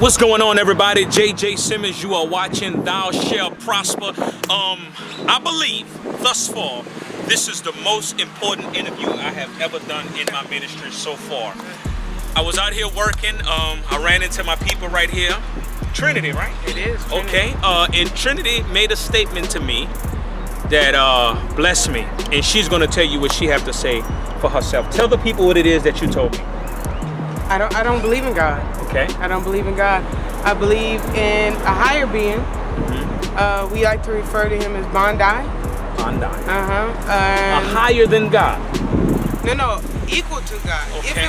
What's going on, everybody? J.J.Simmons, you are watching Thou Shall Prosper. I believe thus far this is the most important interview I have ever done in my ministry so far. I was out here working. I ran into my people right here. Trinity, right? It is. Trinity. Okay. And Trinity made a statement to me that blessed me, and she's going to tell you what she have to say for herself. Tell the people what it is that you told me. I don't believe in God. Okay. I don't believe in God. I believe in a higher being. Mm-hmm. We like to refer to him as Bondi. Bondi. A higher than God. No, equal to God. Okay.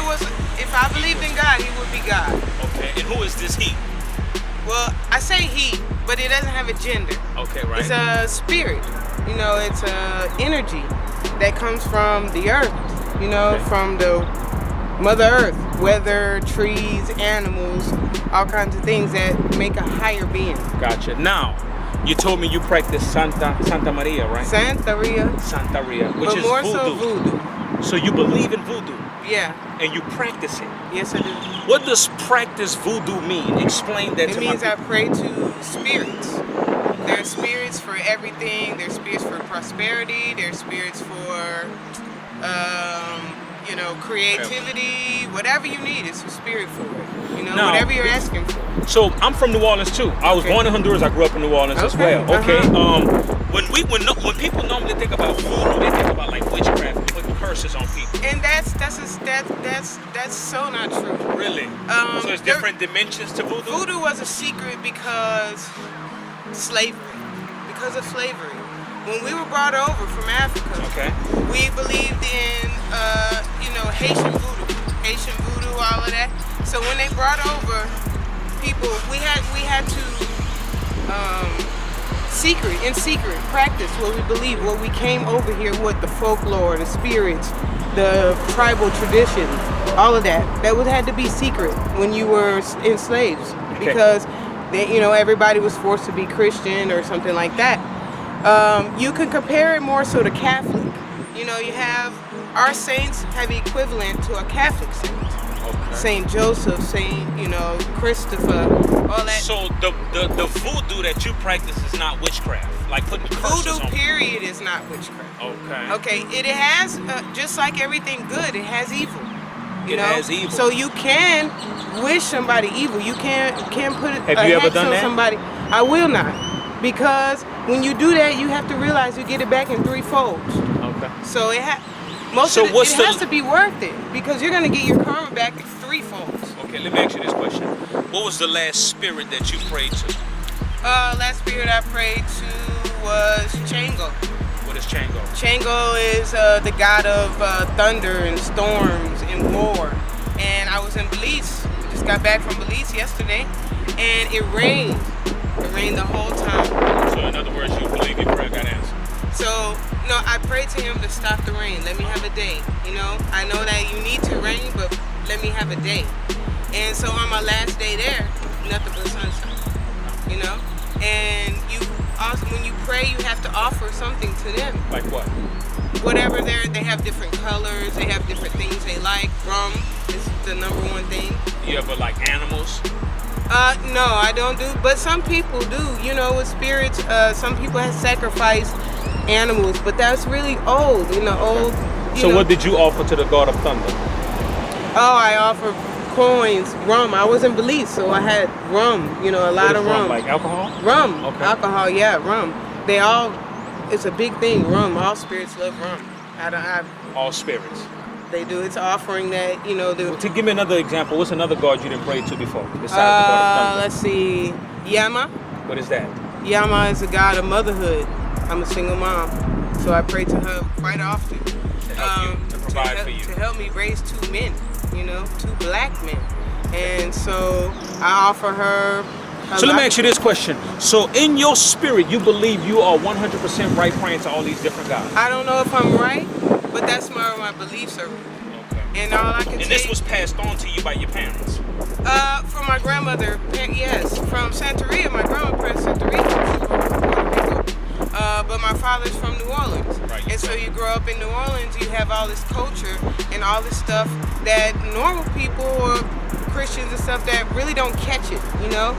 If I believed in God, he would be God. Okay. And who is this he? Well, I say he, but it doesn't have a gender. Okay, right. It's a spirit. You know, it's a energy that comes from the earth. You know, Okay. from the Mother Earth, weather, trees, animals, all kinds of things that make a higher being. Gotcha. Now, you told me you practice Santa Maria, right? Santa Maria, which but is more voodoo. so voodoo. So you believe in voodoo? Yeah. And you practice it? Yes, I do. What does practice voodoo mean? Explain that to me. It means I pray to spirits. There are spirits for everything. There's spirits for prosperity. There's spirits for, creativity. Whatever you need, it's a spirit for it. You know, Now, whatever you're asking for. So I'm from New Orleans too. I was born in Honduras. I grew up in New Orleans as well. Okay. When people normally think about voodoo, they think about like witchcraft and putting curses on people. And that's so not true. Really? So it's different dimensions to voodoo? Voodoo was a secret because slavery. Because of slavery. When we were brought over from Africa, okay, we believed in Haitian voodoo, all of that. So when they brought over people, we had to in secret practice what we believe, what we came over here with, the folklore, the spirits, the tribal traditions, all of that. That had to be secret when you were enslaved, because everybody was forced to be Christian or something like that. You can compare it more so to Catholic. You know, you have our saints have the equivalent to a Catholic saint. Okay. Saint Joseph, Saint, Christopher, all that. So the voodoo that you practice is not witchcraft, like putting curses Voodoo on period is not witchcraft. Okay. Okay, it has, just like everything good, it has evil. It has evil. So you can wish somebody evil. You can't put it. Have you ever hex done on that? Somebody. I will not, because when you do that, you have to realize you get it back in three folds. Okay. So it has to be worth it, because you're gonna get your karma back in three folds. Okay, let me ask you this question. What was the last spirit that you prayed to? Last spirit I prayed to was Chango. What is Chango? Chango is the god of thunder and storms and war. And I was in Belize. We just got back from Belize yesterday, and it rained. It rained the whole time. So in other words, you believe your prayer got answered? So, no, I prayed to him to stop the rain. Let me have a day, I know that you need to rain, but let me have a day. And so on my last day there, nothing but sunshine, And you also, when you pray, you have to offer something to them. Like what? Whatever they have different colors, they have different things they like. Rum is the number one thing. You ever like animals? No, I don't do, but some people do. With spirits, some people have sacrificed animals, but that's really old, old. So what did you offer to the God of Thunder? Oh, I offered coins, rum. I was in Belize, so I had rum, a lot of rum. Like alcohol? Rum, okay. Alcohol, yeah, rum. It's a big thing, rum. All spirits love rum. All spirits? They do. It's offering that, To give me another example, what's another God you didn't pray to before, besides the God of Thunder? Let's see, Yama. What is that? Yama is a god of motherhood. I'm a single mom, so I pray to her quite often. To help you, to provide for you. To help me raise two men, two black men. And so I offer her. So let me ask you this question. So in your spirit, you believe you are 100% right praying to all these different gods? I don't know if I'm right, but that's my beliefs are. Okay. And all I can say. And this was passed on to you by your parents? From my grandmother, yes. From Santeria, my grandma prayed Santeria. But my father's from New Orleans. Right, and so you grow up in New Orleans, you have all this culture and all this stuff that normal people or Christians and stuff that really don't catch it. You know,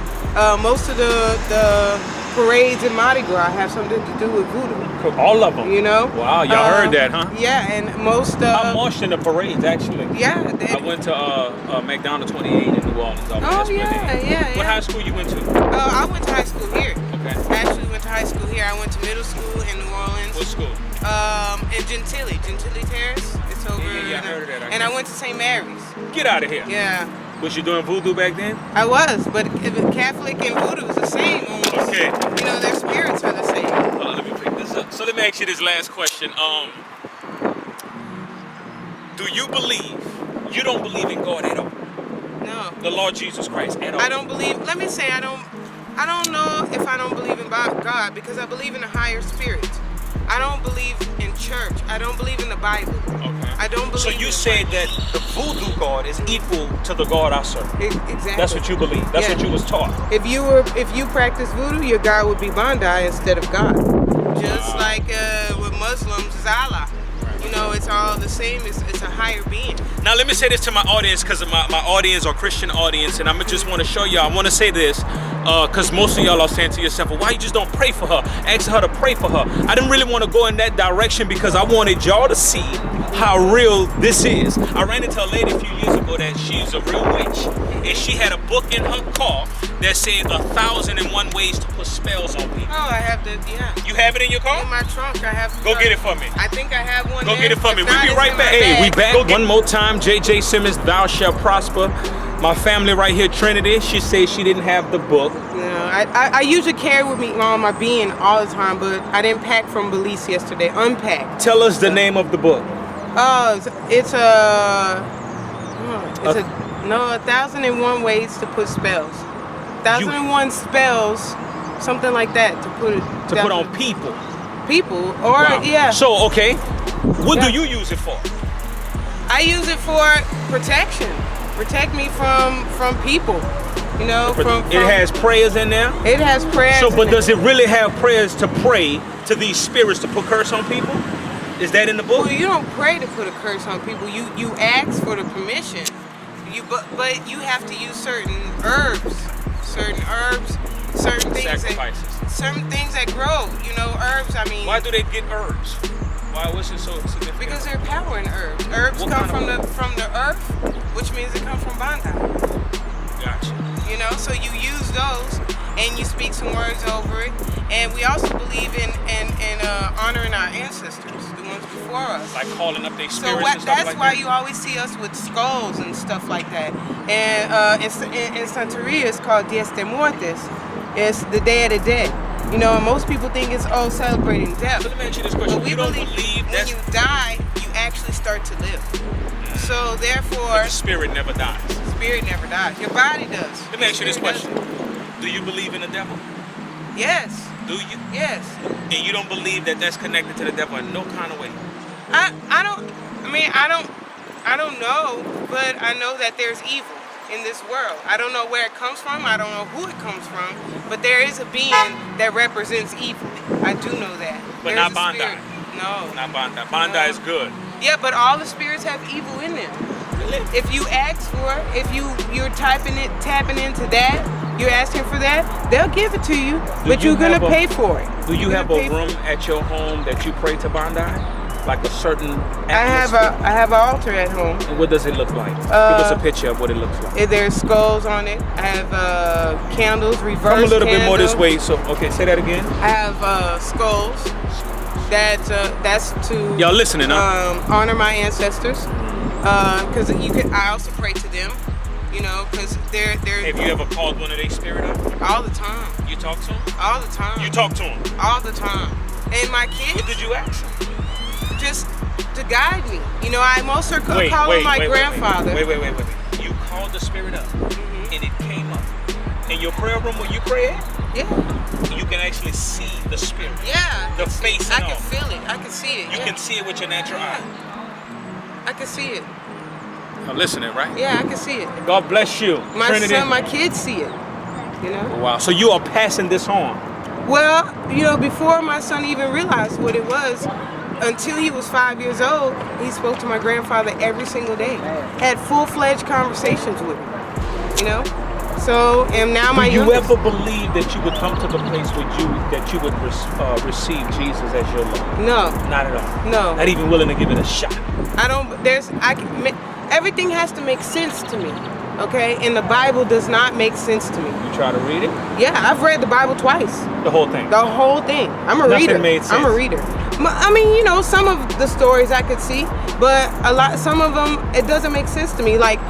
most of the parades in Mardi Gras have something to do with voodoo. All of them. You know. Wow, y'all heard that, huh? Yeah, and most. I marched in the parades actually. Yeah. I went to McDonald 28 in New Orleans. Yeah. What high school you went to? I went to high school here. Okay. I actually went to high school here. I went to middle school in New Orleans. What school? In Gentilly Terrace. It's over. Yeah, I heard of that. And I went to St. Mary's. Get out of here. Yeah. Was you doing voodoo back then? I was, but Catholic and voodoo is the same. Almost. Okay. You know, their spirits are the same. Hold on, let me pick this up. So let me ask you this last question. Do you believe? You don't believe in God at all? No. The Lord Jesus Christ at all? I don't believe. Let me say I don't know if I don't believe in God because I believe in a higher spirit. I don't believe in church. I don't believe in the Bible. Okay. I don't believe. So you said that the voodoo God is equal to the God I serve. Exactly. That's what you believe. That's what you was taught. If you practice voodoo, your God would be Bandai instead of God. Just like with Muslims, it's Allah. You know, it's all the same. It's a higher being. Now let me say this to my audience, because my audience are Christian audience, and I just want to show y'all. I want to say this, because most of y'all are saying to yourself, well, why you just don't pray for her? Ask her to pray for her. I didn't really want to go in that direction because I wanted y'all to see how real this is. I ran into a lady a few years ago that she's a real witch, and she had a book in her car that said 1,001 ways to put spells on people. Oh, I have the, yeah. You have it in your car? In my trunk, I have. Go get it for me. I think I have one. Go there. get it for me. If We'll not, be it's right in my back. Hey, bag. we back. One more time. J.J.Simmons, thou shalt prosper. My family right here, Trinity, she said she didn't have the book. No, I usually carry with me on my being all the time, but I didn't pack from Belize yesterday. Unpacked. Tell us the name of the book. It's 1,001 ways to put spells. 1,001 spells, something like that, to put on people. People, or Wow. yeah. So okay, what do you use it for? I use it for protection. Protect me from people. You know, from It has prayers in there. It has prayers. So, but in does it really have prayers to pray to these spirits to put curse on people? Is that in the book? Well, you don't pray to put a curse on people. You ask for the permission. But you have to use certain herbs, certain things Sacrifices. certain things that grow. You know, herbs. I mean, Why do they get herbs? Why was it so significant? because there's power in herbs. Herbs What come kind from the earth, which means it comes from Bandai. Gotcha. You know, so you use those and you speak some words over it. And we also believe in honoring our ancestors, the ones before us. Like calling up their So spirits and stuff that's like why that? you always see us with skulls and stuff like that. And in Santeria, it's called Dies de Muertes. It's the Day of the Dead. You know, and most people think it's celebrating death. So let me ask you this question. But we You don't believe believe when that's you die, you actually start to live. So therefore, but the spirit never dies. spirit never dies. Your body does. Let me ask you this Spirit question. Do you believe in the devil? doesn't. Yes. Do you? Yes. And you don't believe that that's connected to the devil in no kind of way? I don't know, but I know that there's evil in this world. I don't know where it comes from. I don't know who it comes from, but there is a being that represents evil. I do know that. But There's not a Bandai. spirit. No. Not Bandai. Bandai is good. Yeah, but all the spirits have evil in them. If you ask for it, if you're tapping into that, you're asking for that, they'll give it to you, but you you're gonna have a- pay for it. Do you You're have gonna a pay for room it. at your home that you pray to Bandai? Like a certain I have an altar at home. And what does it look like? Give us a picture of what it looks like. There's skulls on it. I have candles, reverse Come a little bit more this candles. way. So, okay, say that again. I have skulls. That's to Y'all listening, huh? honor my ancestors. Because I also pray to them. You know, because they're Have you ever called one of their spirit up? all the time, You talk to them? all the time, You talk to them. all the time. And my kids What did you ask? just to guide me. You know, I most are calling my grandfather. Wait. You called the spirit up, and it came up. In your prayer room where you pray at, Yeah, you can actually see the spirit. yeah. The face I and can all. feel it. I can see it. You yeah. can see it with your natural eye. I can see it. I'm listening, right? Yeah, I can see it. God bless you. My Trinity. son, my kids see it. You know. Wow. So you are passing this on. Well, you know, before my son even realized what it was, until he was 5 years old, he spoke to my grandfather every single day. Had full-fledged conversations with him. you know. So, and now my Do you youngest, ever believe that you would come to the place where you would receive Jesus as your Lord? no, Not at all. no. Not even willing to give it a shot. I don't. Everything has to make sense to me. Okay, and the Bible does not make sense to me. You try to read it? Yeah, I've read the Bible twice. The whole thing. The whole thing. I'm a Nothing reader. made sense. I'm a reader. I mean, you know, some of the stories I could see, but some of them, it doesn't make sense to me. Like,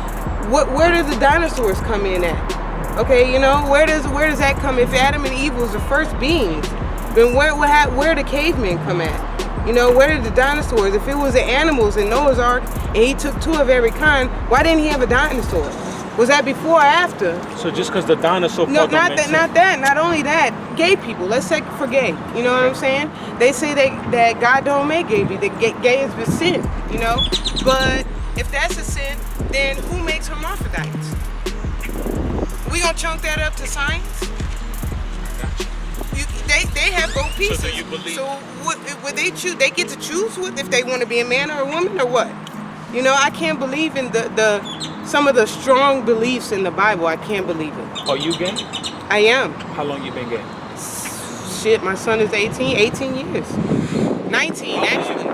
where do the dinosaurs come in at? Okay, you know, where does that come? If Adam and Eve was the first beings, then where the cavemen come at? You know, where did the dinosaurs? If it was the animals in Noah's Ark and he took 2 of every kind, why didn't he have a dinosaur? Was that before or after? So just because the dinosaur No, not that. Not only that, gay people. Let's take for gay. You know what I'm saying? They say that God don't make gay people. That gay is a sin. You know, but if that's a sin, then who makes hermaphrodites? We gonna chunk that up to science? They have both pieces. So do you believe? So would they choose? They get to choose if they want to be a man or a woman or what? You know, I can't believe in some of the strong beliefs in the Bible. I can't believe it. Are you gay? I am. How long you been gay? Shit, my son is 18 years. 19, actually.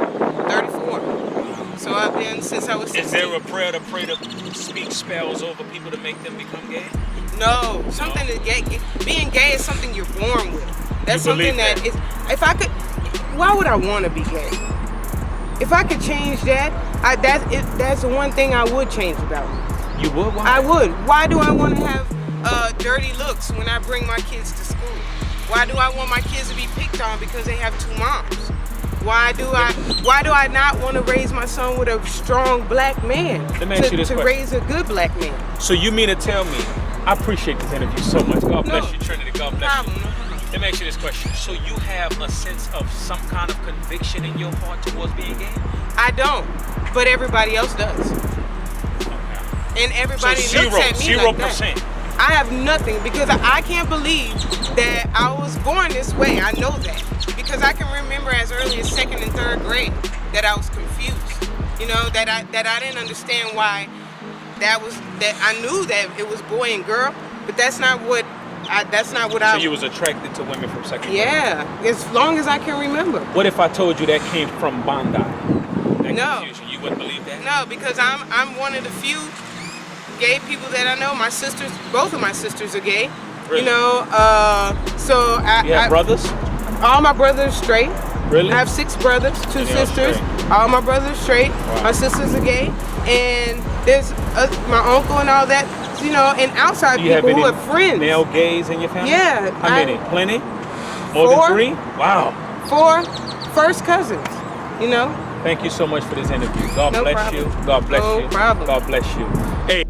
34. So I've been since I was 16. Is there a prayer to pray to speak spells over people to make them become gay? No, something is gay. Being gay is something you're born with. That's something that is. If I could, why would I want to be gay? If I could change that, that's the one thing I would change about me. You would? Why? I would. Why do I want to have dirty looks when I bring my kids to school? Why do I want my kids to be picked on because they have 2 moms? Why do I not want to raise my son with a strong black man? Let me ask you this to question. raise a good black man. So you mean to tell me? I appreciate this interview so much. God bless you, Trinity. God bless you. Problem. Let me ask you this question. So you have a sense of some kind of conviction in your heart towards being gay? I don't, but everybody else does. Okay. And everybody So looks at me 0%. like that. I have nothing because I can't believe that I was born this way. I know that because I can remember as early as 2nd and 3rd grade that I was confused. You know, that I didn't understand why that I knew that it was boy and girl, but that's not what So you was attracted to women from 2nd grade? Yeah, as long as I can remember. What if I told you that came from Bondi? No. Confusion. You wouldn't believe that? No, because I'm one of the few gay people that I know. My sisters, both of my sisters are gay. Really? You know, so You have brothers? All my brothers straight. Really? I have 6 brothers, 2 And they're all sisters. straight? All my brothers straight. Wow. My sisters are gay, and there's my uncle and all that. You know, and outside Do you have people any who are friends. male gays in your family? Yeah. How many? Plenty? More 4. than 3? Wow. 4 first cousins. You know. Thank you so much for this interview. God No bless problem. you. God bless No you. problem. God bless you. Hey.